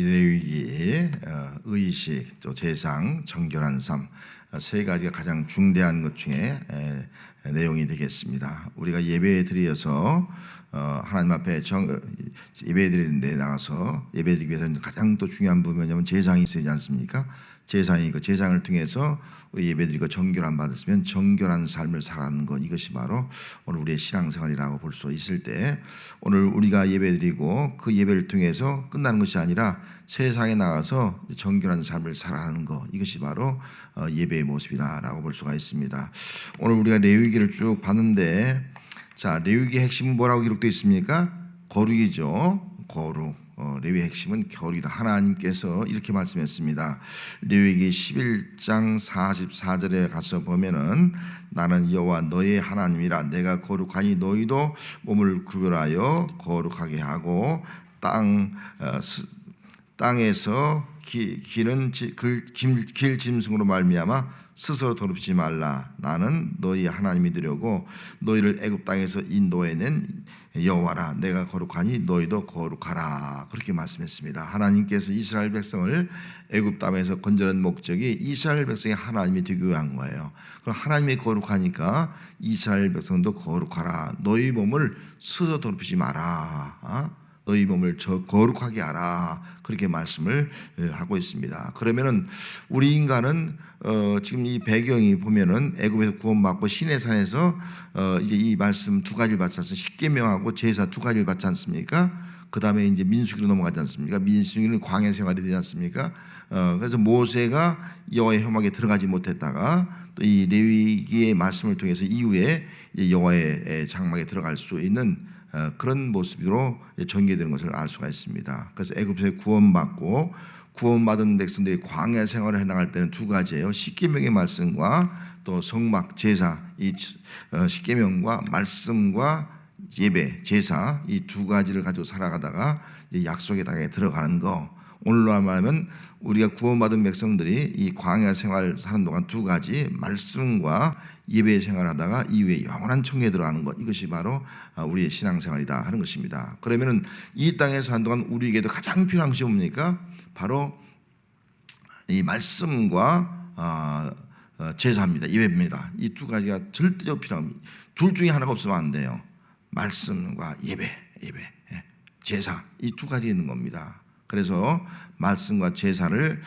레위기, 의식, 또 제상, 정결한 삶, 세 가지가 가장 중대한 것 중에 내용이 되겠습니다. 우리가 예배 드려서 하나님 앞에 예배 드리는데 나가서 예배 드리기 위해서는 가장 또 중요한 부분은 제상이 있어야 되지 않습니까? 제상이 그 제상을 통해서 우리 예배드리고 정결함 받았으면 정결한 삶을 살아가는 것, 이것이 바로 오늘 우리의 신앙생활이라고 볼 수 있을 때, 오늘 우리가 예배드리고 그 예배를 통해서 끝나는 것이 아니라 세상에 나가서 정결한 삶을 살아가는 것, 이것이 바로 예배의 모습이다라고 볼 수가 있습니다. 오늘 우리가 레위기를 쭉 봤는데, 자, 레위기의 핵심은 뭐라고 기록되어 있습니까? 거룩이죠. 거룩. 레위의 핵심은 거룩이다. 하나님께서 이렇게 말씀했습니다. 레위기 11장 44절에 가서 보면은, 나는 여호와 너의 하나님이라. 내가 거룩하니 너희도 몸을 구별하여 거룩하게 하고 땅에서 기는 길 짐승으로 말미암아 스스로 더럽히지 말라. 나는 너희 하나님이 되려고 너희를 애굽 땅에서 인도해낸 여호와라. 내가 거룩하니 너희도 거룩하라. 그렇게 말씀했습니다. 하나님께서 이스라엘 백성을 애굽 땅에서 건져낸 목적이 이스라엘 백성이 하나님이 되기 위한 거예요. 그럼 하나님이 거룩하니까 이스라엘 백성도 거룩하라. 너희 몸을 스스로 더럽히지 마라. 너희 몸을 거룩하게 하라. 그렇게 말씀을 하고 있습니다. 그러면은 우리 인간은 지금 이 배경이 보면은 애굽에서 구원받고 시내산에서 이제 이 말씀 두 가지를 받지 않습니까? 십계명하고 제사 두 가지를 받지 않습니까? 그 다음에 이제 민수기로 넘어가지 않습니까? 민수기는 광야 생활이 되지 않습니까? 그래서 모세가 여호와의 회막에 들어가지 못했다가 또 이 레위기의 말씀을 통해서 이후에 여호와의 장막에 들어갈 수 있는 그런 모습으로 전개되는 것을 알 수가 있습니다. 그래서 애굽에서 구원받고 구원받은 백성들이 광야 생활을 해나갈 때는 두 가지예요. 십계명의 말씀과 또 성막 제사, 이 십계명과 말씀과 예배, 제사, 이 두 가지를 가지고 살아가다가 약속의 땅에 들어가는 거. 오늘로 말하면 우리가 구원받은 백성들이 이 광야 생활 사는 동안 두 가지 말씀과 예배 생활하다가 이후에 영원한 천국에 들어가는 것, 이것이 바로 우리의 신앙생활이다 하는 것입니다. 그러면은 이 땅에서 한동안 우리에게도 가장 필요한 것이 뭡니까? 바로 이 말씀과 제사입니다. 예배입니다. 이 두 가지가 절대로 필요합니다. 둘 중에 하나가 없으면 안 돼요. 말씀과 예배, 제사, 이 두 가지 있는 겁니다. 그래서 말씀과 제사를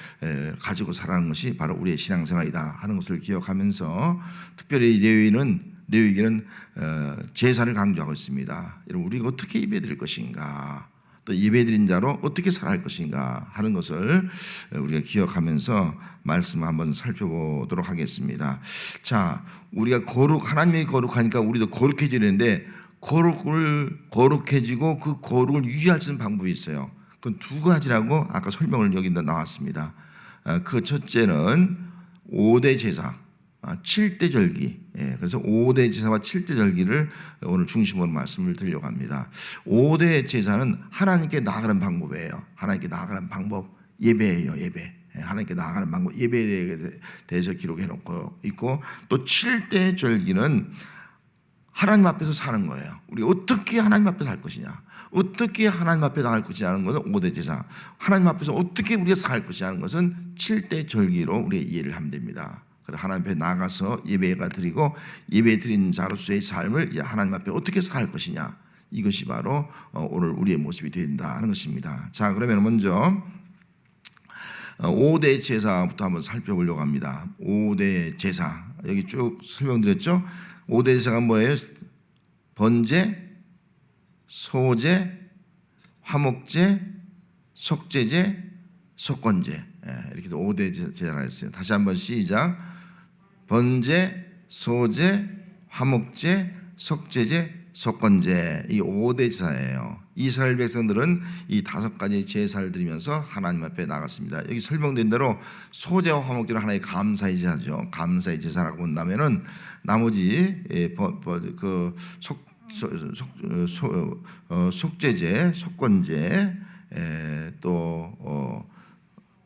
가지고 살아가는 것이 바로 우리의 신앙생활이다 하는 것을 기억하면서, 특별히 레위기는 제사를 강조하고 있습니다. 여러분, 우리가 어떻게 예배드릴 것인가, 또 예배드린 자로 어떻게 살아갈 것인가 하는 것을 우리가 기억하면서 말씀을 한번 살펴보도록 하겠습니다. 자, 우리가 하나님이 거룩하니까 우리도 거룩해지는데, 거룩해지고 그 거룩을 유지할 수 있는 방법이 있어요. 그 두 가지라고 아까 설명을 여기다 나왔습니다. 그 첫째는 5대 제사, 7대 절기. 그래서 5대 제사와 7대 절기를 오늘 중심으로 말씀을 드리려고 합니다. 5대 제사는 하나님께 나아가는 방법이에요. 하나님께 나아가는 방법, 예배예요. 예배. 하나님께 나아가는 방법, 예배에 대해서 기록해 놓고 있고, 또 7대 절기는 하나님 앞에서 사는 거예요. 우리 어떻게 하나님 앞에서 살 것이냐, 어떻게 하나님 앞에 나갈 것이냐 하는 것은 5대 제사, 하나님 앞에서 어떻게 우리가 살 것이냐 하는 것은 7대 절기로 우리가 이해를 하면 됩니다. 그래서 하나님 앞에 나가서 예배가 드리고 예배 드린 자로서의 삶을 하나님 앞에 어떻게 살 것이냐, 이것이 바로 오늘 우리의 모습이 된다 하는 것입니다. 자, 그러면 먼저 5대 제사부터 한번 살펴보려고 합니다. 5대 제사, 여기 쭉 설명드렸죠. 5대 제사가 뭐예요? 번제, 소제, 화목제, 속제제, 속건제, 이렇게 해서 5대 제사가 있어요. 다시 한번 시작. 번제, 소제, 화목제, 속제제, 속건제, 이 5대 제사예요. 이스라엘 백성들은 이 5가지 제사를 드리면서 하나님 앞에 나갔습니다. 여기 설명된 대로 소제와 화목제는 하나의 감사의 제사죠. 감사의 제사라고 본다면은 나머지 그 속제제, 속건제, 또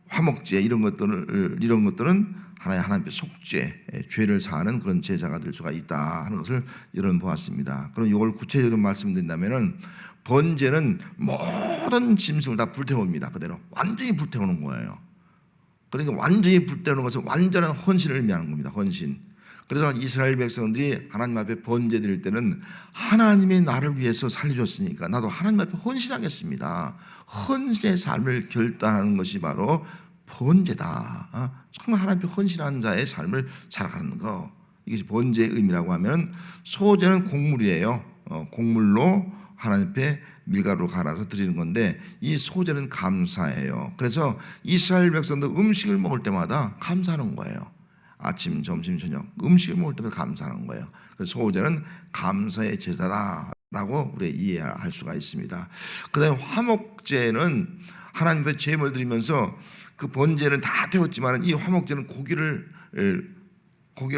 화목제, 이런 것들은 하나님 앞에 속죄, 죄를 사하는 그런 제사가 될 수가 있다 하는 것을 여러분 보았습니다. 그럼 이걸 구체적으로 말씀드린다면은 번제는 모든 짐승을 다 불태웁니다. 그대로 완전히 불태우는 거예요. 그러니까 완전히 불태우는 것은 완전한 헌신을 의미하는 겁니다. 헌신. 그래서 이스라엘 백성들이 하나님 앞에 번제 드릴 때는 하나님이 나를 위해서 살려줬으니까 나도 하나님 앞에 헌신하겠습니다. 헌신의 삶을 결단하는 것이 바로 번제다. 정말 하나님 앞에 헌신하는 자의 삶을 살아가는 거. 이것이 번제의 의미라고 하면 소제는 곡물이에요. 곡물로 하나님 앞에 밀가루 갈아서 드리는 건데 이 소제는 감사예요. 그래서 이스라엘 백성도 음식을 먹을 때마다 감사하는 거예요. 아침, 점심, 저녁 음식을 먹을 때마다 감사하는 거예요. 그래서 소제는 감사의 제사다라고 우리가 이해할 수가 있습니다. 그다음에 화목제는 하나님 앞에 제물 드리면서 그 번제는 다 태웠지만 이 화목제는 고기를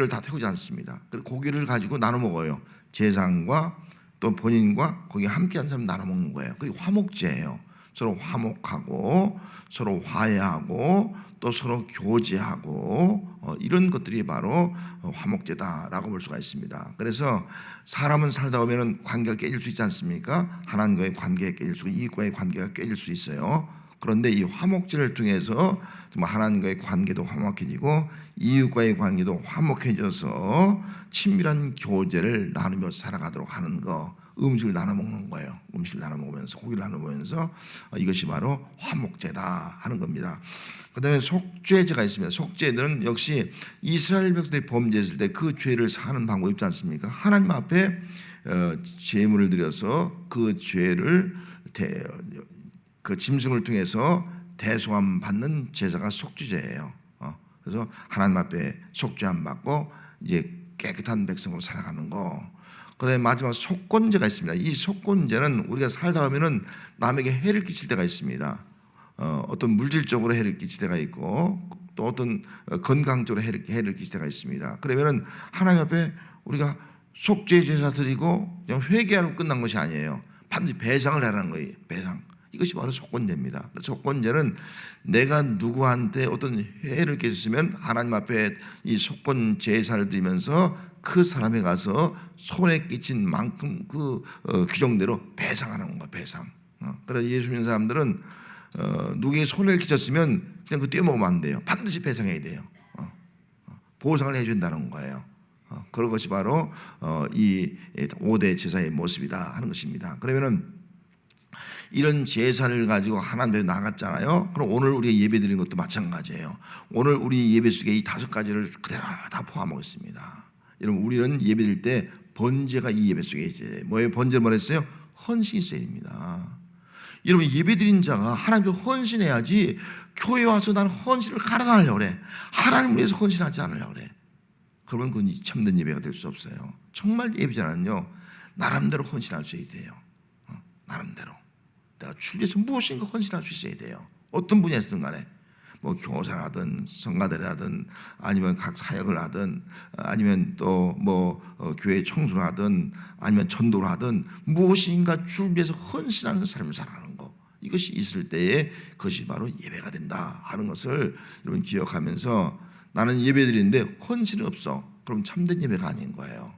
다 태우지 않습니다. 그리고 고기를 가지고 나눠 먹어요. 제사장과 또 본인과 거기 함께한 사람 나눠 먹는 거예요. 그리고 화목제예요. 서로 화목하고 서로 화해하고 또 서로 교제하고 이런 것들이 바로 화목제다라고 볼 수가 있습니다. 그래서 사람은 살다 보면 관계가 깨질 수 있지 않습니까? 하나님과의 관계가 깨질 수 있고 이웃과의 관계가 깨질 수 있어요. 그런데 이 화목제를 통해서 하나님과의 관계도 화목해지고 이웃과의 관계도 화목해져서 친밀한 교제를 나누며 살아가도록 하는 거. 음식을 나눠 먹는 거예요. 음식을 나눠 먹으면서 고기를 나눠 먹으면서 이것이 바로 화목제다 하는 겁니다. 그다음에 속죄제가 있습니다. 속죄는 역시 이스라엘 백성들이 범죄했을 때 그 죄를 사는 방법이 있지 않습니까? 하나님 앞에 제물을 드려서 그 죄를 그 짐승을 통해서 대속함 받는 제사가 속죄제예요. 그래서 하나님 앞에 속죄함 받고 이제 깨끗한 백성으로 살아가는 거. 그다음에 마지막 속건제가 있습니다. 이 속건제는 우리가 살다 보면은 남에게 해를 끼칠 때가 있습니다. 어떤 물질적으로 해를 끼칠 때가 있고 또 어떤 건강적으로 해를 끼칠 때가 있습니다. 그러면은 하나님 앞에 우리가 속죄 제사 드리고 그냥 회개하고 끝난 것이 아니에요. 반드시 배상을 하라는 거예요. 배상. 이것이 바로 속건제입니다. 속건제는 내가 누구한테 어떤 해를 끼쳤으면 하나님 앞에 이 속건 제사를 드리면서 그 사람에 가서 손에 끼친 만큼 그 규정대로 배상하는 거야. 배상. 그래서 예수 믿는 사람들은 누구에게 손해를 끼쳤으면 그냥 그 떼어먹으면 안 돼요. 반드시 배상해야 돼요. 보상을 해준다는 거예요. 그런 것이 바로 이 5대 제사의 모습이다 하는 것입니다. 그러면은 이런 제사를 가지고 하나님 앞에 나갔잖아요. 그럼 오늘 우리가 예배 드리는 것도 마찬가지예요. 오늘 우리 예배 속에 이 5가지를 그대로 다 포함하고 있습니다. 여러분 우리는 예배 드릴 때 번제가 이 예배 속에 있어요. 뭐예요? 번제를 뭐랬어요? 헌신이 있어야 됩니다. 여러분 예배 드린 자가 하나님 앞에 헌신해야지 교회 와서 나는 헌신을 가르치려고 그래. 하나님을 위해서 헌신하지 않으려고 그래. 그러면 그건 참된 예배가 될 수 없어요. 정말 예배자는요 나름대로 헌신할 수 있어야 돼요. 나름대로 내가 주를 위해서 무엇인가 헌신할 수 있어야 돼요. 어떤 분야에서든 간에 뭐 교사라든 성가대라든 아니면 각 사역을 하든 아니면 또 뭐 교회 청소를 하든 아니면 전도를 하든 무엇인가 주를 위해서 헌신하는 삶을 살아가는 거, 이것이 있을 때에 그것이 바로 예배가 된다 하는 것을 여러분 기억하면서 나는 예배 드리는데 헌신이 없어. 그럼 참된 예배가 아닌 거예요.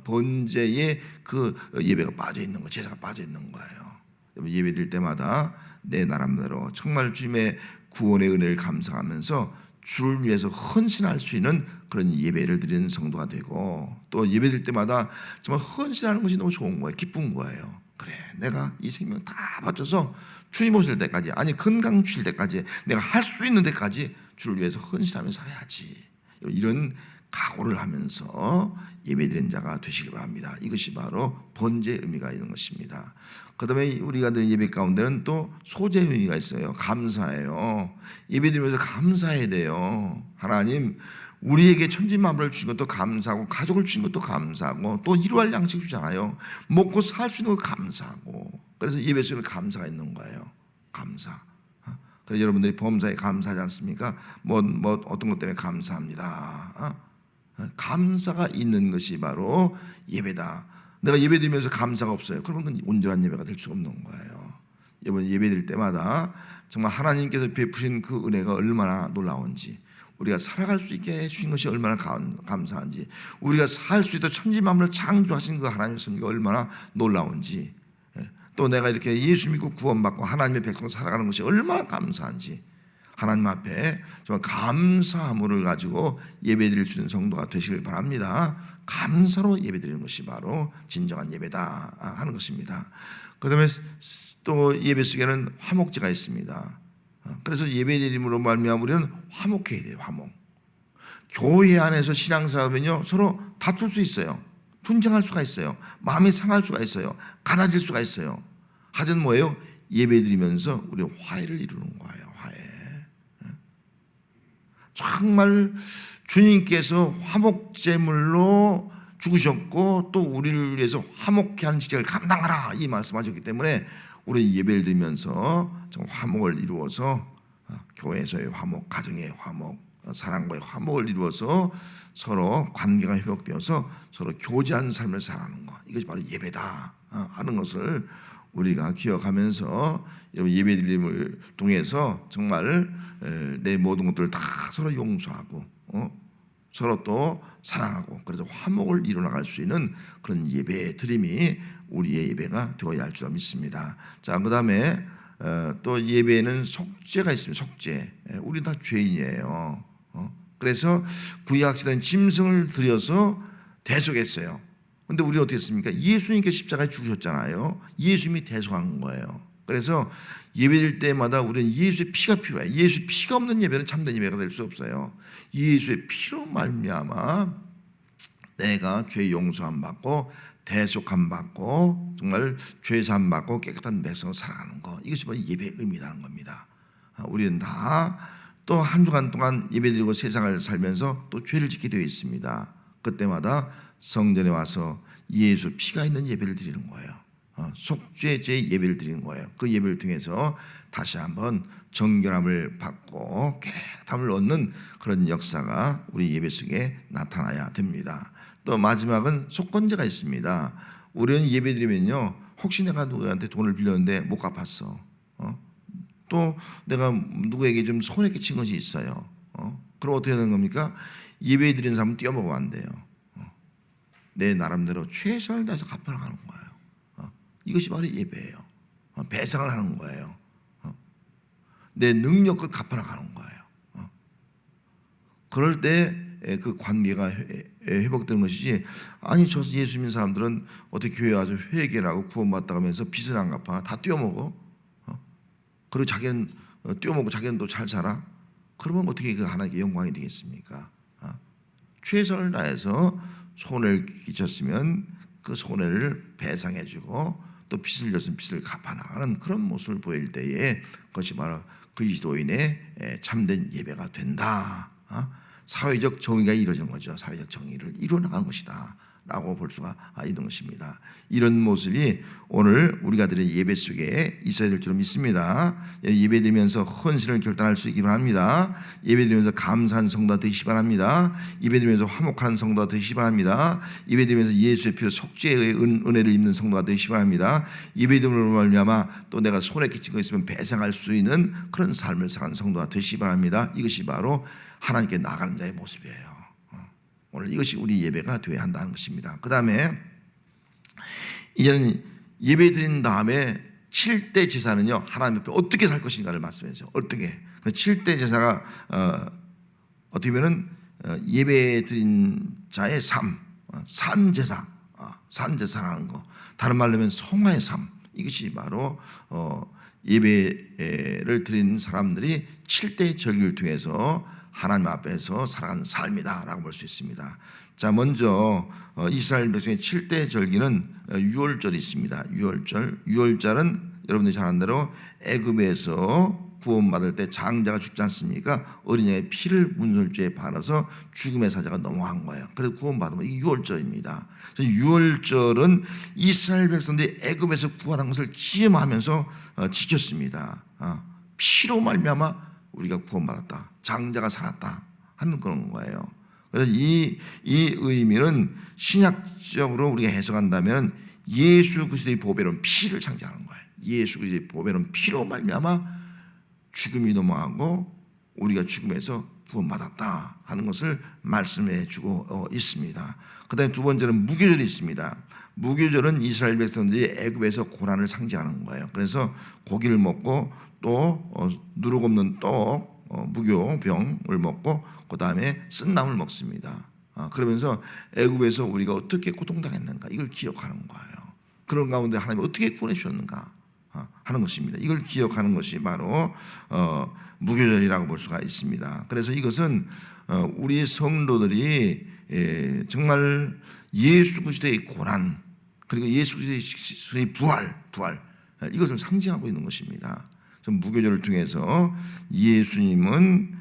번제에 그 예배가 빠져 있는 거, 제사가 빠져 있는 거예요. 예배 드릴 때마다 내 나름대로 정말 주님의 구원의 은혜를 감사하면서 주를 위해서 헌신할 수 있는 그런 예배를 드리는 성도가 되고, 또 예배 드릴 때마다 정말 헌신하는 것이 너무 좋은 거예요. 기쁜 거예요. 그래, 내가 이 생명 다 바쳐서 주님 오실 때까지, 아니 건강 주실 때까지, 내가 할 수 있는 데까지 주를 위해서 헌신하며 살아야지, 이런 각오를 하면서 예배드리는 자가 되시기 바랍니다. 이것이 바로 번제의 의미가 있는 것입니다. 그 다음에 우리가 드리는 예배 가운데는 또 소제의 의미가 있어요. 감사예요. 예배드리면서 감사해야 돼요. 하나님 우리에게 천지만물을 주신 것도 감사하고, 가족을 주신 것도 감사하고, 또 일할 양식 주잖아요. 먹고 살 수 있는 거 감사하고. 그래서 예배 속에는 감사가 있는 거예요. 감사. 그래서 여러분들이 범사에 감사하지 않습니까? 뭐 어떤 것 때문에 감사합니다. 감사가 있는 것이 바로 예배다. 내가 예배 드리면서 감사가 없어요. 그러면 그건 온전한 예배가 될 수 없는 거예요. 이번 예배 드릴 때마다 정말 하나님께서 베푸신 그 은혜가 얼마나 놀라운지, 우리가 살아갈 수 있게 해주신 것이 얼마나 감사한지, 우리가 살 수 있도록 천지만물을 창조하신 그 하나님의 섭리가 얼마나 놀라운지, 또 내가 이렇게 예수 믿고 구원받고 하나님의 백성 살아가는 것이 얼마나 감사한지, 하나님 앞에 정말 감사함을 가지고 예배드릴 수 있는 성도가 되시길 바랍니다. 감사로 예배드리는 것이 바로 진정한 예배다 하는 것입니다. 그 다음에 또 예배 속에는 화목제가 있습니다. 그래서 예배드림으로 말미암아 우리는 화목해야 돼요. 화목. 교회 안에서 신앙생활하면요 서로 다툴 수 있어요. 분쟁할 수가 있어요. 마음이 상할 수가 있어요. 가나질 수가 있어요. 하여튼 뭐예요? 예배드리면서 우리는 화해를 이루는 거예요. 화해. 정말 주님께서 화목제물로 죽으셨고 또 우리를 위해서 화목케 하는 직책을 감당하라 이 말씀하셨기 때문에 우리 예배를 드리면서 좀 화목을 이루어서 교회에서의 화목, 가정의 화목, 사랑과의 화목을 이루어서 서로 관계가 회복되어서 서로 교제하는 삶을 살아가는 것, 이것이 바로 예배다 하는 것을 우리가 기억하면서 여러분 예배드림을 통해서 정말 내 모든 것들을 다 서로 용서하고 서로 또 사랑하고 그래서 화목을 이루어나갈 수 있는 그런 예배 드림이 우리의 예배가 되어야 할 줄 믿습니다. 자, 그 다음에 또 예배에는 속죄가 있습니다. 속죄. 우리 다 죄인이에요. 그래서 구약시대는 짐승을 들여서 대속했어요. 근데 우리 어떻게 했습니까? 예수님께 십자가에 죽으셨잖아요. 예수님이 대속한 거예요. 그래서 예배드릴 때마다 우리는 예수의 피가 필요해요. 예수의 피가 없는 예배는 참된 예배가 될 수 없어요. 예수의 피로 말미암아 내가 죄 용서함 받고 대속함 받고 정말 죄 사함 받고 깨끗한 백성을 살아가는 것, 이것이 바로 예배의 의미라는 겁니다. 우리는 다 또 한 주간 동안 예배드리고 세상을 살면서 또 죄를 짓게 되어 있습니다. 그때마다 성전에 와서 예수 피가 있는 예배를 드리는 거예요. 속죄제 예배를 드리는 거예요. 그 예배를 통해서 다시 한번 정결함을 받고 깨끗함을 얻는 그런 역사가 우리 예배 속에 나타나야 됩니다. 또 마지막은 속건제가 있습니다. 우리는 예배 드리면요 혹시 내가 누구한테 돈을 빌렸는데 못 갚았어. 또 내가 누구에게 좀 손해 끼친 것이 있어요. 그럼 어떻게 되는 겁니까? 예배 드리는 사람은 뛰어먹으면 안 돼요. 내 나름대로 최선을 다해서 갚아나가는 거예요. 이것이 바로 예배예요. 배상을 하는 거예요. 내 능력을 갚아나가는 거예요. 그럴 때 그 관계가 회복되는 것이지, 아니 저 예수 믿는 사람들은 어떻게 교회 와서 회개를 하고 구원받다 하면서 빚을 안 갚아 다 뛰어먹어. 그리고 자기는 뛰어먹고 자기는 또 잘 살아. 그러면 어떻게 그 하나님께 영광이 되겠습니까? 최선을 다해서 손해를 끼쳤으면 그 손해를 배상해주고 또 빚을 졌으면 빚을 갚아나가는 그런 모습을 보일 때에 그것이 바로 그리스도인의 참된 예배가 된다. 사회적 정의가 이루어지는 거죠. 사회적 정의를 이루어나가는 것이다 라고 볼 수가 있는 것입니다. 이런 모습이 오늘 우리가 드린 예배 속에 있어야 될 줄 믿습니다. 예배 드리면서 헌신을 결단할 수 있기 바랍니다. 예배 드리면서 감사한 성도가 되시기 바랍니다. 예배 드리면서 화목한 성도가 되시기 바랍니다. 예배 드리면서 예수의 피로 속죄의 은혜를 입는 성도가 되시기 바랍니다. 예배 드림으로 말미암아 또 내가 손해 끼친 거 있으면 배상할 수 있는 그런 삶을 사는 성도가 되시기 바랍니다. 이것이 바로 하나님께 나가는 자의 모습이에요. 오늘 이것이 우리 예배가 되어야 한다는 것입니다. 그 다음에 이제는 예배 드린 다음에 7대 제사는요 하나님 앞에 어떻게 살 것인가를 말씀해서 어떻게 7대 제사가 어떻게 보면 예배 드린 자의 삶, 산제사, 산제사라는 거, 다른 말로 하면 성화의 삶, 이것이 바로 예배를 드린 사람들이 7대 절기를 통해서 하나님 앞에서 살아가는 삶이다라고 볼 수 있습니다. 자, 먼저 이스라엘 백성의 7대 절기는 유월절이 있습니다. 유월절은 여러분들이 잘 아는 대로 애굽에서 구원받을 때 장자가 죽지 않습니까? 어린양의 피를 문설주에 발라서 죽음의 사자가 넘어간 거예요. 그래서 구원받으면 이게 유월절입니다. 유월절은 이스라엘 백성들이 애굽에서 구원한 것을 기념하면서 지켰습니다. 피로 말미암아 우리가 구원받았다, 장자가 살았다 하는 그런 거예요. 그래서 이 의미는 신약적으로 우리가 해석한다면 예수 그리스도의 보배로운 피를 상징하는 거예요. 예수 그리스도의 보배로운 피로 말미암아 죽음이 넘어가고 우리가 죽음에서 구원받았다 하는 것을 말씀해 주고 있습니다. 그 다음에 두 번째는 무교절이 있습니다. 무교절은 이스라엘 백성들이 애굽에서 고난을 상징하는 거예요. 그래서 고기를 먹고 또 누룩 없는 떡, 무교병을 먹고 그 다음에 쓴나물 먹습니다. 그러면서 애굽에서 우리가 어떻게 고통당했는가 이걸 기억하는 거예요. 그런 가운데 하나님이 어떻게 구원해 주셨는가 하는 것입니다. 이걸 기억하는 것이 바로 무교절이라고 볼 수가 있습니다. 그래서 이것은 우리 성도들이 정말 예수 그리스도의 고난 그리고 예수 그리스도의 부활 이것을 상징하고 있는 것입니다. 무교절을 통해서 예수님은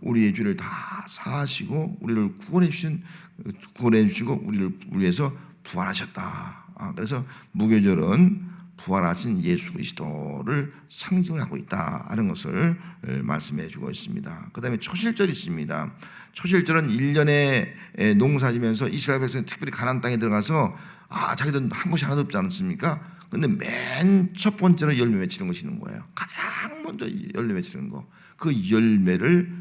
우리의 죄를 다 사하시고 우리를 구원해 주시고 우리를 위해서 부활하셨다. 그래서 무교절은 부활하신 예수 그리스도를 상징을 하고 있다는 것을 말씀해 주고 있습니다. 그 다음에 초실절이 있습니다. 초실절은 1년에 농사지면서 이스라엘 백성이 특별히 가나안 땅에 들어가서 자기들은 한 것이 하나도 없지 않습니까? 근데 맨 첫 번째로 열매 맺히는 것이 있는 거예요. 가장 먼저 열매 맺히는 거. 그 열매를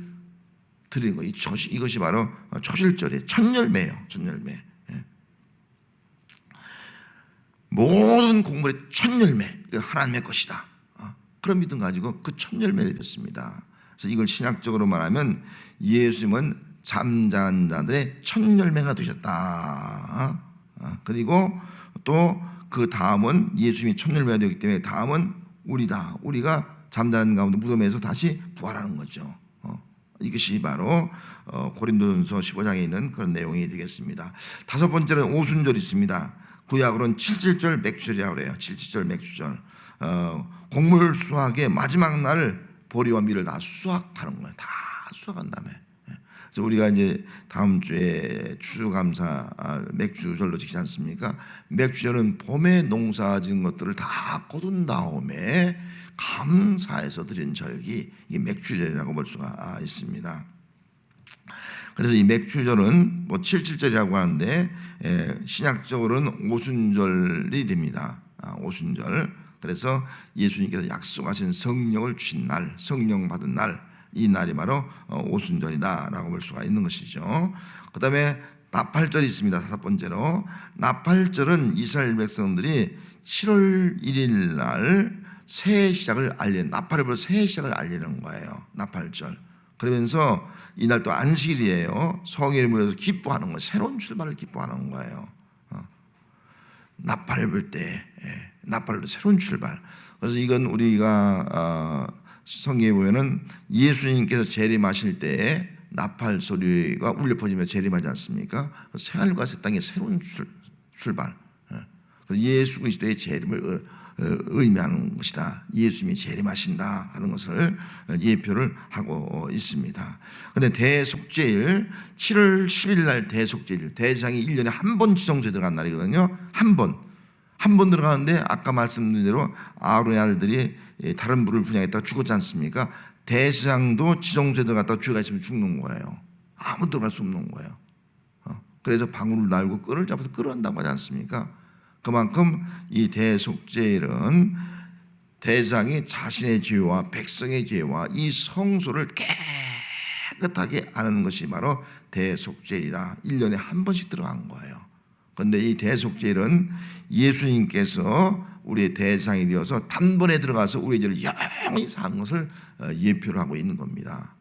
드리는 거. 이것이 바로 초실절이에요. 첫 열매예요. 첫 열매. 모든 곡물의 첫 열매, 하나님의 것이다. 그런 믿음 가지고 그 첫 열매를 드렸습니다. 그래서 이걸 신학적으로 말하면 예수님은 잠자는 자들의 첫 열매가 되셨다. 그리고 또 그 다음은 예수님이 첫 열매가 되기 때문에 다음은 우리다. 우리가 잠자는 가운데 무덤에서 다시 부활하는 거죠. 이것이 바로 고린도전서 15장에 있는 그런 내용이 되겠습니다. 다섯 번째는 오순절이 있습니다. 구약으로는 칠칠절 맥주절이라고 그래요. 칠칠절 맥주절. 곡물 수확의 마지막 날 보리와 밀을 다 수확하는 거예요. 다 수확한 다음에. 그래서 우리가 이제 다음 주에 추수감사 맥주절로 지키지 않습니까? 맥주절은 봄에 농사진 것들을 다 거둔 다음에 감사해서 드린 절기, 이게 맥주절이라고 볼 수가 있습니다. 그래서 이 맥주절은 뭐 칠칠절이라고 하는데 신약적으로는 오순절이 됩니다. 오순절. 그래서 예수님께서 약속하신 성령을 주신 날, 성령 받은 날, 이 날이 바로 오순절이다라고 볼 수가 있는 것이죠. 그 다음에 나팔절이 있습니다. 다섯 번째로 나팔절은 이스라엘 백성들이 7월 1일 날 새해 시작을 나팔을 불어 새해 시작을 알리는 거예요. 나팔절. 그러면서 이날 또 안식일이에요. 성회를 모여서 기뻐하는 거예요. 새로운 출발을 기뻐하는 거예요. 나팔을 불 때, 나팔을 불 때 새로운 출발. 그래서 이건 우리가 성경에 보면은 예수님께서 재림하실 때에 나팔 소리가 울려 퍼지며 재림하지 않습니까? 새하늘과 새 땅의 새로운 출발. 예수 그리스도의 재림을 의미하는 것이다. 예수님이 재림하신다 하는 것을 예표를 하고 있습니다. 그런데 대속죄일 7월 10일 날 대속죄일, 대장이 1년에 한 번 지성소에 들어간 날이거든요. 한 번 들어가는데 아까 말씀드린 대로 아론의 아들들이 다른 부를 분양했다가 죽었지 않습니까? 대장도 지성소에 들어갔다가 죄가 있으면 죽는 거예요. 아무도 들어갈 수 없는 거예요. 그래서 방울을 날고 끈을 잡아서 끌어낸다고 하지 않습니까? 그만큼 이 대속죄일은 대장이 자신의 죄와 백성의 죄와 이 성소를 깨끗하게 하는 것이 바로 대속죄일이다. 1년에 한 번씩 들어간 거예요. 그런데 이 대속죄일은 예수님께서 우리의 대상이 되어서 단번에 들어가서 우리의 죄를 영원히 사한 것을 예표를 하고 있는 겁니다.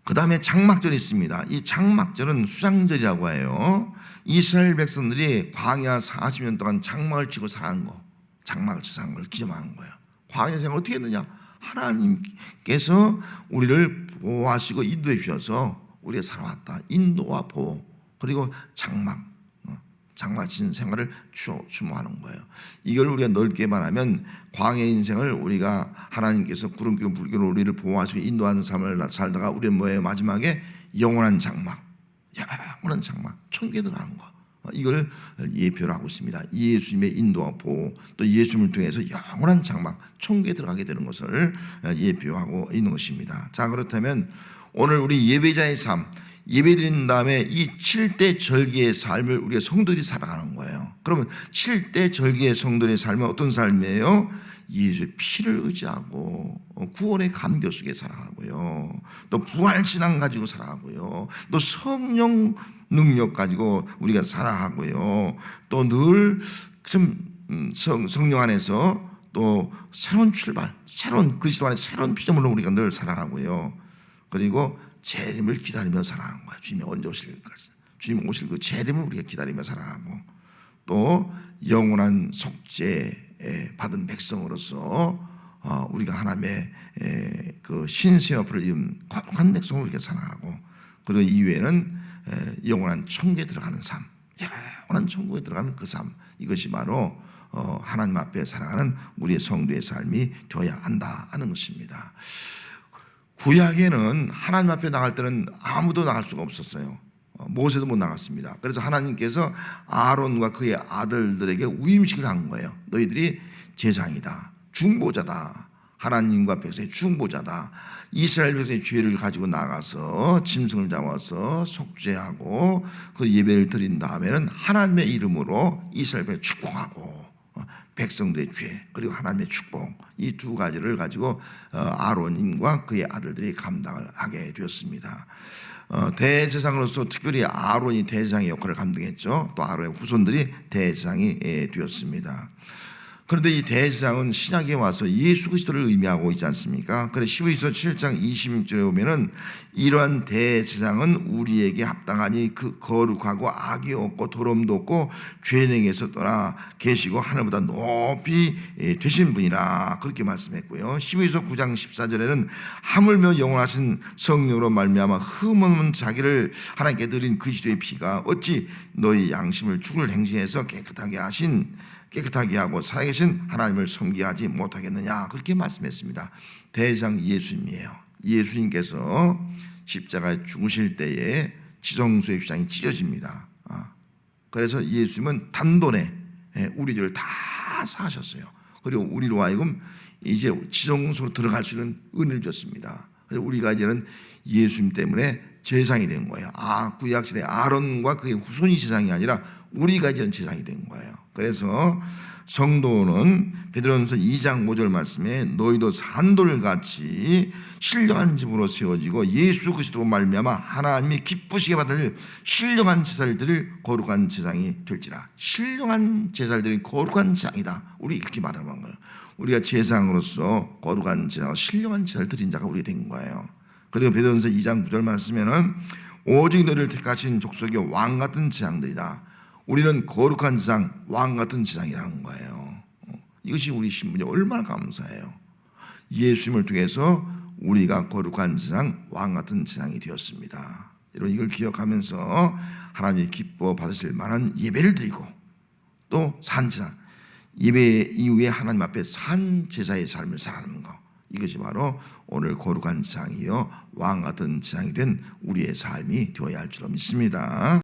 그 다음에 장막절이 있습니다. 이 장막절은 수장절이라고 해요. 이스라엘 백성들이 광야 40년 동안 장막을 치고 살아간 거, 장막을 치고 사는 걸 기념하는 거예요. 광야 생활 어떻게 했느냐? 하나님께서 우리를 보호하시고 인도해 주셔서 우리가 살아왔다. 인도와 보호, 그리고 장막 치는 생활을 추모하는 거예요. 이걸 우리가 넓게 말하면 광야 인생을 우리가 하나님께서 구름기고 불기로 우리를 보호하시고 인도하는 삶을 살다가 우리는 뭐예요? 마지막에 영원한 장막, 천국에 들어가는 거. 이걸 예표를 하고 있습니다. 예수님의 인도와 보호, 또 예수님을 통해서 영원한 장막, 천국에 들어가게 되는 것을 예표하고 있는 것입니다. 자, 그렇다면 오늘 우리 예배자의 삶, 예배 드린 다음에 이 7대 절기의 삶을 우리가 성도들이 살아가는 거예요. 그러면 7대 절기의 성도들의 삶은 어떤 삶이에요? 예수의 피를 의지하고 구원의 감격 속에 살아가고요. 또 부활 신앙 가지고 살아가고요. 또 성령 능력 가지고 우리가 살아가고요. 또 늘 성령 안에서 또 새로운 출발, 새로운 그리스도 안에 새로운 피조물로 우리가 늘 살아가고요. 그리고 재림을 기다리며 살아가는 거예요. 주님이 언제 오실까? 주님 오실 그 재림을 우리가 기다리며 살아가고, 또 영원한 속죄 받은 백성으로서 우리가 하나님의 그 신세 어플을 입은 거룩한 백성으로 우리가 살아가고, 그리고 이후에는 영원한 천국에 들어가는 삶, 영원한 천국에 들어가는 그 삶, 이것이 바로 하나님 앞에 살아가는 우리의 성도의 삶이 되어야 한다 하는 것입니다. 구약에는 하나님 앞에 나갈 때는 아무도 나갈 수가 없었어요. 모세도 못 나갔습니다. 그래서 하나님께서 아론과 그의 아들들에게 위임식을 한 거예요. 너희들이 제사장이다, 중보자다, 하나님과 백성의 중보자다. 이스라엘 백성의 죄를 가지고 나가서 짐승을 잡아서 속죄하고 그 예배를 드린 다음에는 하나님의 이름으로 이스라엘 백성을 축복하고, 백성들의 죄 그리고 하나님의 축복, 이 두 가지를 가지고 아론과 그의 아들들이 감당을 하게 되었습니다. 대제사장으로서 특별히 아론이 대제사장의 역할을 감당했죠. 또 아론의 후손들이 대제사장이 되었습니다. 그런데 이 대제사장은 신약에 와서 예수 그리스도를 의미하고 있지 않습니까? 그래서 히브리서 7장 26절에 보면은 이러한 대제사장은 우리에게 합당하니 그 거룩하고 악이 없고 더러움도 없고 죄능에서 떠나 계시고 하늘보다 높이 되신 분이라, 그렇게 말씀했고요. 히브리서 9장 14절에는 하물며 영원하신 성령으로 말미암아 흠없는 자기를 하나님께 드린 그리스도의 피가 어찌 너희 양심을 죽을 행실에서 깨끗하게 하고 살아계신 하나님을 섬기게 하지 못하겠느냐, 그렇게 말씀했습니다. 대제사장 예수님이에요. 예수님께서 십자가에 죽으실 때에 지성소의 휘장이 찢어집니다. 그래서 예수님은 단돈에 우리 죄를 다 사하셨어요. 그리고 우리로 하여금 이제 지성소로 들어갈 수 있는 은혜를 줬습니다. 그래서 우리가 이제는 예수님 때문에 제사장이 된 거예요. 구약시대 아론과 그의 후손이 제사장이 아니라 우리가 이제는 제사장이 된 거예요. 그래서 성도는 베드로전서 2장 5절 말씀에 너희도 산돌같이 신령한 집으로 세워지고 예수 그리스도로 말미암아 하나님이 기쁘시게 받을 신령한 제사를 드릴 거룩한 제사장이 될지라. 신령한 제사를 드릴 거룩한 제사장이다, 우리 이렇게 말하는 거예요. 우리가 제사장으로서 거룩한 제사, 신령한 제사를 드린 자가 우리가 된 거예요. 그리고 베드로전서 2장 9절 말씀에는 오직 너희를 택하신 족속의 왕같은 제사장들이다. 우리는 거룩한 제사장, 왕같은 제사장이라는 거예요. 이것이 우리 신분이 얼마나 감사해요. 예수님을 통해서 우리가 거룩한 제사장, 왕같은 제사장이 되었습니다. 여러분, 이걸 기억하면서 하나님이 기뻐 받으실 만한 예배를 드리고, 또 산제사, 예배 이후에 하나님 앞에 산제사의 삶을 살아가는 것, 이것이 바로 오늘 거룩한 제사장이요 왕같은 제사장이 된 우리의 삶이 되어야 할 줄로 믿습니다.